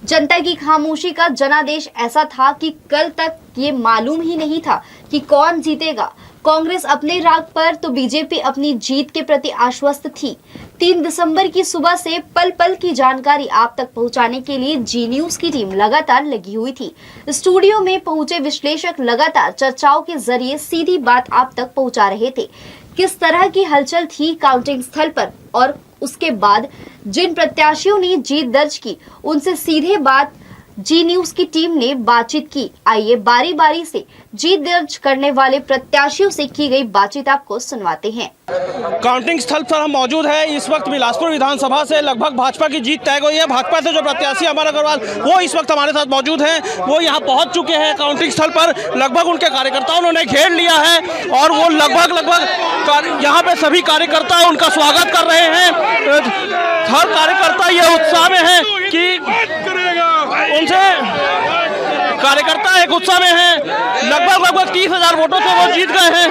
जनता की खामोशी का जनादेश ऐसा था कि कल तक ये मालूम ही नहीं था कि कौन जीतेगा। कांग्रेस अपने राग पर तो बीजेपी अपनी जीत के प्रति आश्वस्त थी। 3 दिसंबर की सुबह से पल पल की जानकारी आप तक पहुंचाने के लिए जी न्यूज की टीम लगातार लगी हुई थी। स्टूडियो में पहुंचे विश्लेषक लगातार चर्चाओं के जरिए सीधी बात आप तक पहुंचा रहे थे। किस तरह की हलचल थी काउंटिंग स्थल पर और उसके बाद जिन प्रत्याशियों ने जीत दर्ज की उनसे सीधे बात जी न्यूज की टीम ने बातचीत की। आइए बारी बारी से जीत दर्ज करने वाले प्रत्याशियों से की गई बातचीत आपको सुनवाते हैं। काउंटिंग स्थल पर हम मौजूद हैं। इस वक्त बिलासपुर विधानसभा से लगभग भाजपा की जीत तय हुई है। भाजपा से जो प्रत्याशी अमर अग्रवाल वो इस वक्त हमारे साथ मौजूद हैं। वो यहाँ पहुँच चुके हैं काउंटिंग स्थल पर। लगभग उनके कार्यकर्ताओं उन्होंने घेर लिया है और वो लगभग यहाँ पे सभी कार्यकर्ता उनका स्वागत कर रहे हैं। हर कार्यकर्ता ये उत्साह में है कि उनसे कार्यकर्ता एक उत्साह में हैं। लगभग 30,000 वोटों से वो जीत गए हैं।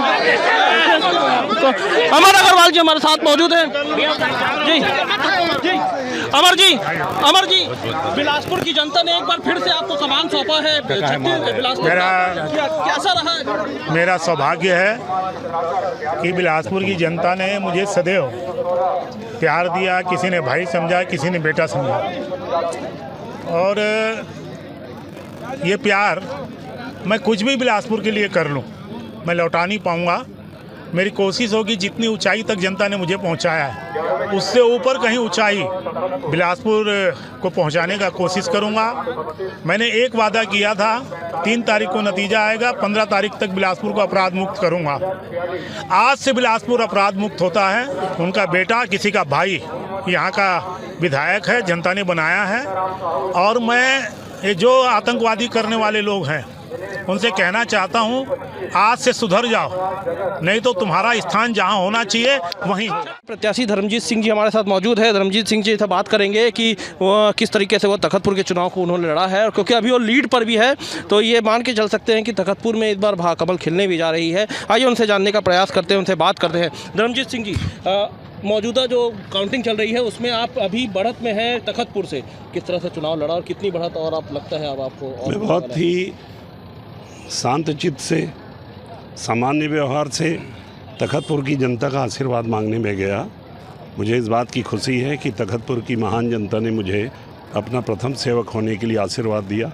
अमर अग्रवाल जी हमारे साथ मौजूद हैं। जी जी अमर जी बिलासपुर की जनता ने एक बार फिर से आपको सामान सौंपा है। बिलासपुर कैसा रहा? मेरा सौभाग्य है कि बिलासपुर की जनता ने मुझे सदैव प्यार दिया। किसी ने भाई समझा, किसी ने बेटा समझा, और ये प्यार मैं कुछ भी बिलासपुर के लिए कर लूं मैं लौटा नहीं पाऊंगा। मेरी कोशिश होगी जितनी ऊंचाई तक जनता ने मुझे पहुंचाया है उससे ऊपर कहीं ऊंचाई बिलासपुर को पहुंचाने का कोशिश करूंगा। मैंने एक वादा किया था, 3 तारीख को नतीजा आएगा, 15 तारीख तक बिलासपुर को अपराध मुक्त करूंगा। आज से बिलासपुर अपराध मुक्त होता है। उनका बेटा, किसी का भाई यहाँ का विधायक है, जनता ने बनाया है। और मैं ये जो आतंकवादी करने वाले लोग हैं उनसे कहना चाहता हूं, आज से सुधर जाओ, नहीं तो तुम्हारा स्थान जहां होना चाहिए वहीं। प्रत्याशी धर्मजीत सिंह जी हमारे साथ मौजूद है। धर्मजीत सिंह जी से बात करेंगे कि किस तरीके से वो तखतपुर के चुनाव को उन्होंने लड़ा है, और क्योंकि अभी वो लीड पर भी है तो ये मान के चल सकते हैं कि तखतपुर में इस बार भाकमल खिलने भी जा रही है। आइए उनसे जानने का प्रयास करते हैं, उनसे बात करते हैं। धर्मजीत सिंह जी, मौजूदा जो काउंटिंग चल रही है उसमें आप अभी बढ़त में हैं तखतपुर से, किस तरह से चुनाव लड़ा और कितनी बढ़त और आप लगता है अब आपको? मैं बहुत ही शांत चित्त से, सामान्य व्यवहार से तखतपुर की जनता का आशीर्वाद मांगने में गया। मुझे इस बात की खुशी है कि तखतपुर की महान जनता ने मुझे अपना प्रथम सेवक होने के लिए आशीर्वाद दिया।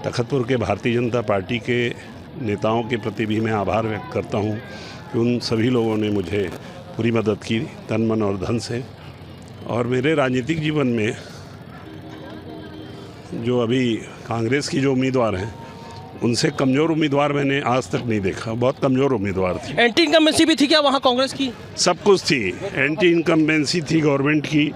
तखतपुर के भारतीय जनता पार्टी के नेताओं के प्रति भी मैं आभार व्यक्त करता हूँ कि उन सभी लोगों ने मुझे पूरी मदद की, तन मन और धन से। और मेरे राजनीतिक जीवन में जो अभी कांग्रेस की जो उम्मीदवार हैं उनसे कमज़ोर उम्मीदवार मैंने आज तक नहीं देखा। बहुत कमज़ोर उम्मीदवार थी। एंटी इनकम्बेंसी भी थी क्या वहाँ कांग्रेस की? सब कुछ थी। एंटी इनकम्बेंसी थी गवर्नमेंट की,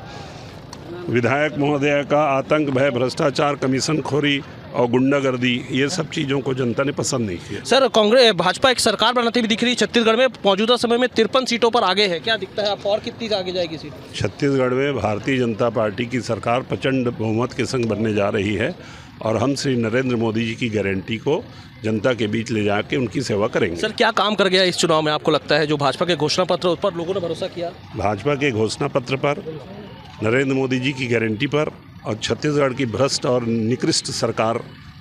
विधायक महोदय का आतंक, भय, भ्रष्टाचार, कमीशन खोरी और गुंडागर्दी, ये सब चीज़ों को जनता ने पसंद नहीं किया। सर, कांग्रेस भाजपा एक सरकार बनाती हुई दिख रही है छत्तीसगढ़ में, मौजूदा समय में 53 सीटों पर आगे है। क्या दिखता है आपको और कितनी आगे जाएगी सीट? छत्तीसगढ़ में भारतीय जनता पार्टी की सरकार प्रचंड बहुमत के संग बनने जा रही है और हम श्री नरेंद्र मोदी जी की गारंटी को जनता के बीच ले जाके उनकी सेवा करेंगे। सर, क्या काम कर गया इस चुनाव में आपको लगता है जो भाजपा के घोषणा पत्र उस पर लोगों ने भरोसा किया? भाजपा के घोषणा पत्र पर, नरेंद्र मोदी जी की गारंटी पर और छत्तीसगढ़ की भ्रष्ट और निकृष्ट सरकार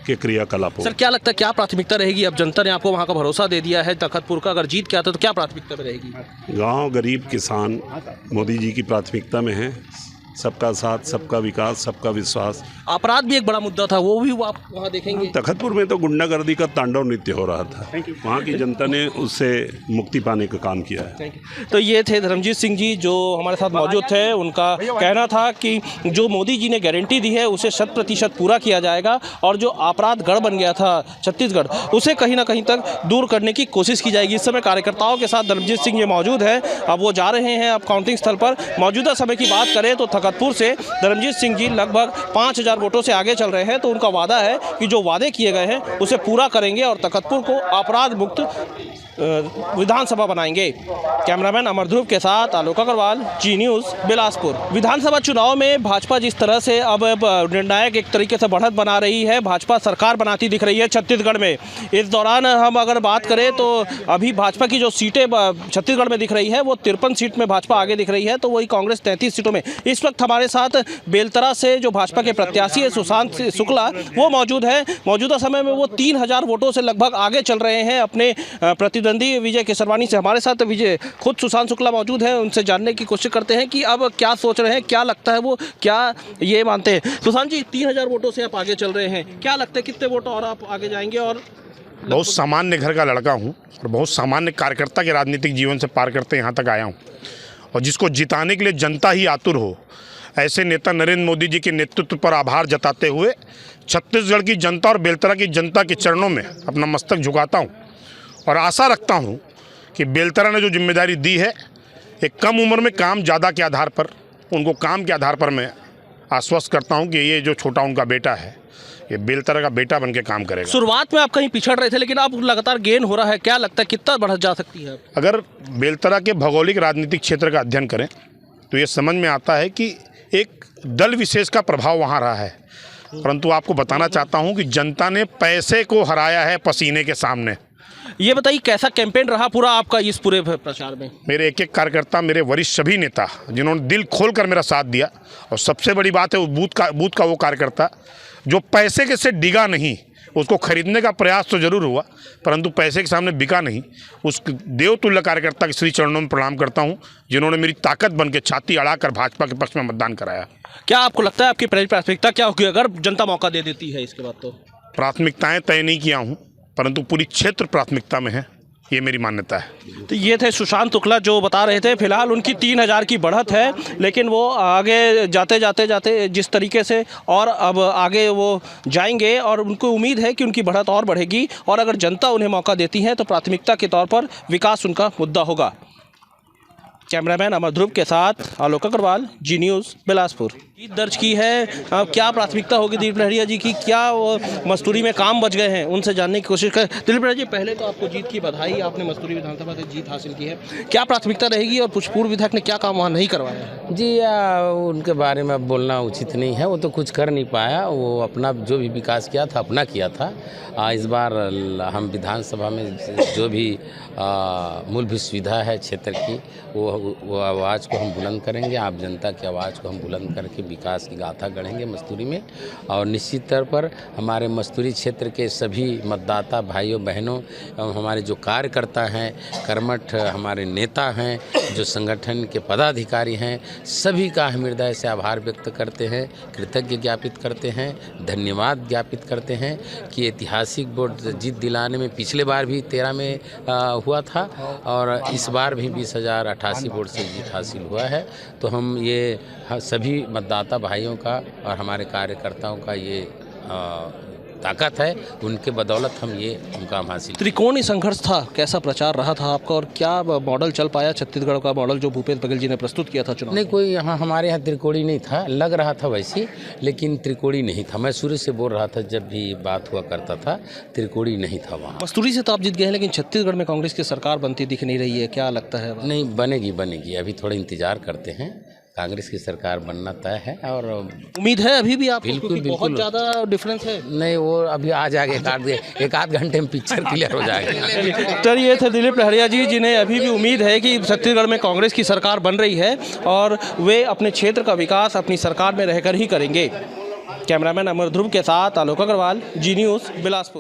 के क्रियाकलापों। सर, क्या लगता है क्या प्राथमिकता रहेगी? अब जनता ने आपको वहाँ का भरोसा दे दिया है तखतपुर का, अगर जीत के आता तो क्या प्राथमिकता में रहेगी? गांव, गरीब, किसान मोदी जी की प्राथमिकता में है। सबका साथ, सबका विकास, सबका विश्वास। अपराध भी एक बड़ा मुद्दा था, वो भी आप वहाँ देखेंगे? तखतपुर में तो गुंडागर्दी का तांडव नृत्य हो रहा था। वहाँ की जनता ने उससे मुक्ति पाने का काम किया है। तो ये थे धर्मजीत सिंह जी जो हमारे साथ मौजूद थे। उनका कहना था कि जो मोदी जी ने गारंटी दी है उसे 100% पूरा किया जाएगा और जो अपराध गढ़ बन गया था छत्तीसगढ़ उसे कहीं ना कहीं तक दूर करने की कोशिश की जाएगी। इस समय कार्यकर्ताओं के साथ धर्मजीत सिंह ये मौजूद है। अब वो जा रहे हैं अब काउंटिंग स्थल पर। मौजूदा समय की बात करें तो तखतपुर से धर्मजीत सिंह जी लगभग 5,000 वोटों से आगे चल रहे हैं। तो उनका वादा है कि जो वादे किए गए हैं उसे पूरा करेंगे और तखतपुर को अपराध मुक्त विधानसभा बनाएंगे। कैमरामैन अमर ध्रुव के साथ आलोक अग्रवाल, जी न्यूज़, बिलासपुर। विधानसभा चुनाव में भाजपा जिस तरह से अब निर्णायक एक तरीके से बढ़त बना रही है, भाजपा सरकार बनाती दिख रही है छत्तीसगढ़ में। इस दौरान हम अगर बात करें तो अभी भाजपा की जो सीटें छत्तीसगढ़ में दिख रही है वो 53 सीट में भाजपा आगे दिख रही है, तो वही कांग्रेस 33 सीटों में। इस वक्त हमारे साथ बेलतरा से जो भाजपा के प्रत्याशी है सुशांत शुक्ला, वो मौजूद है। मौजूदा समय में वो 3000 वोटों से लगभग आगे चल रहे हैं अपने प्रतिद्वंदी विजय केसरवानी से। हमारे साथ विजय खुद सुशांत शुक्ला मौजूद है, उनसे जानने की कोशिश करते हैं कि अब क्या सोच रहे हैं, क्या लगता है, वो क्या ये मानते हैं। सुशांत जी, 3000 वोटों से आप आगे चल रहे हैं, क्या लगता है कितने वोट और आप आगे जाएंगे? और बहुत सामान्य घर का लड़का हूँ और बहुत सामान्य कार्यकर्ता के राजनीतिक जीवन से पार करते यहाँ तक आया हूँ, और जिसको जिताने के लिए जनता ही आतुर हो, ऐसे नेता नरेंद्र मोदी जी के नेतृत्व पर आभार जताते हुए छत्तीसगढ़ की जनता और बेलतरा की जनता के चरणों में अपना मस्तक झुकाता हूँ और आशा रखता हूँ कि बेलतरा ने जो जिम्मेदारी दी है, एक कम उम्र में काम ज़्यादा के आधार पर, उनको काम के आधार पर मैं आश्वस्त करता हूँ कि ये जो छोटा उनका बेटा है, ये बेलतरा का बेटा बन के काम करेगा। शुरुआत में आप कहीं पिछड़ रहे थे, लेकिन अब लगातार गेन हो रहा है, क्या लगता है कितना बढ़ जा सकती है? अगर बेलतरा के भौगोलिक राजनीतिक क्षेत्र का अध्ययन करें तो ये समझ में आता है कि एक दल विशेष का प्रभाव वहाँ रहा है, परंतु आपको बताना चाहता हूँ कि जनता ने पैसे को हराया है पसीने के सामने। ये बताइए कैसा कैंपेन रहा पूरा आपका इस पूरे प्रचार में? मेरे एक एक कार्यकर्ता, मेरे वरिष्ठ सभी नेता जिन्होंने दिल खोल कर मेरा साथ दिया, और सबसे बड़ी बात है उस बूथ का वो कार्यकर्ता जो पैसे के से डिगा नहीं, उसको खरीदने का प्रयास तो जरूर हुआ परंतु पैसे के सामने बिका नहीं। उस देवतुल्य कार्यकर्ता के श्री चरणों में प्रणाम करता हूं, जिन्होंने मेरी ताकत बन के छाती अड़ाकर भाजपा के पक्ष में मतदान कराया। क्या आपको लगता है आपकी प्राथमिकता क्या होगी अगर जनता मौका दे देती है इसके बाद? तो प्राथमिकताएं तय नहीं किया हूँ, परंतु पूरी क्षेत्र प्राथमिकता में है, ये मेरी मान्यता है। तो ये थे सुशांत शुक्ला जो बता रहे थे फिलहाल उनकी 3000 की बढ़त है, लेकिन वो आगे जाते जिस तरीके से और अब आगे वो जाएंगे और उनको उम्मीद है कि उनकी बढ़त और बढ़ेगी, और अगर जनता उन्हें मौका देती है तो प्राथमिकता के तौर पर विकास उनका मुद्दा होगा। कैमरामैन अमर ध्रुव के साथ आलोक अग्रवाल, जी न्यूज़, बिलासपुर। जीत दर्ज की है, क्या प्राथमिकता होगी दिलीप लहरिया जी की? क्या वो मस्तूरी में काम बच गए हैं, उनसे जानने की कोशिश करें। दिलीप लहरिया जी, पहले तो आपको जीत की बधाई, आपने मस्तूरी विधानसभा से जीत हासिल की है, क्या प्राथमिकता रहेगी और पूर्व विधायक ने क्या काम वहाँ नहीं करवाया है? जी उनके बारे में बोलना उचित नहीं है, वो तो कुछ कर नहीं पाया, वो अपना जो भी विकास किया था अपना किया था। इस बार हम विधानसभा में जो भी मूलभूत सुविधा है क्षेत्र की, वो आवाज़ को हम बुलंद करेंगे, आप जनता की आवाज़ को हम बुलंद करके विकास की गाथा गढ़ेंगे मस्तूरी में। और निश्चित तौर पर हमारे मस्तूरी क्षेत्र के सभी मतदाता भाइयों बहनों एवं हमारे जो कार्यकर्ता हैं, कर्मठ हमारे नेता हैं, जो संगठन के पदाधिकारी हैं, सभी का हम हृदय से आभार व्यक्त करते हैं, कृतज्ञ ज्ञापित करते हैं, धन्यवाद ज्ञापित करते हैं कि ऐतिहासिक वोट जीत दिलाने में पिछले बार भी 13 में हुआ था और इस बार भी 20,088 वोट से जीत हासिल हुआ है। तो हम ये सभी मतदाता भाइयों का और हमारे कार्यकर्ताओं का ये ताकत है, उनके बदौलत हम ये मुकाम हासिल। त्रिकोणीय संघर्ष था, कैसा प्रचार रहा था आपका और क्या मॉडल चल पाया छत्तीसगढ़ का मॉडल जो भूपेश बघेल जी ने प्रस्तुत किया था चुनाव? नहीं, कोई यहाँ हमारे यहाँ त्रिकोणी नहीं था, लग रहा था वैसे, लेकिन त्रिकोणी नहीं था। मैं शुरू से बोल रहा था जब भी बात हुआ करता था, त्रिकोणी नहीं था वहाँ। मस्तूरी से तो आप जीत गए हैं, लेकिन छत्तीसगढ़ में कांग्रेस की सरकार बनती दिख नहीं रही है, क्या लगता है? नहीं, बनेगी, अभी थोड़ा इंतजार करते हैं, कांग्रेस की सरकार बनना तय है और उम्मीद है अभी भी आप? बिल्कुल बहुत ज़्यादा डिफरेंस है। नहीं, वो अभी आ जाएगा, एक आध घंटे में पिक्चर क्लियर हो जाएगा। तो ये थे दिलीप लहरिया जी, जिन्हें अभी भी उम्मीद है कि छत्तीसगढ़ में कांग्रेस की सरकार बन रही है और वे अपने क्षेत्र का विकास अपनी सरकार में रहकर ही करेंगे। कैमरामैन अमर ध्रुव के साथ आलोक अग्रवाल, जी न्यूज़, बिलासपुर।